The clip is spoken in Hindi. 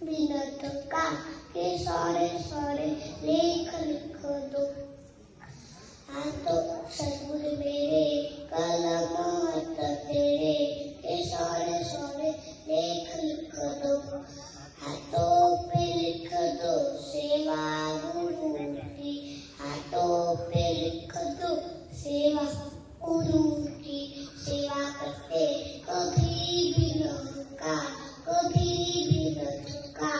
बिनत का के सारे सारे लेख लिख दो। हाथों सतगुरु मेरे कलम हाथ तेरे के सारे सारे लेख लिख दो। हाथों पे लिख दो सेवा गुरु की, हाथों पे लिख दो सेवा गुरु की। सेवा करते कभी भी न रुका, कभी भी न थका।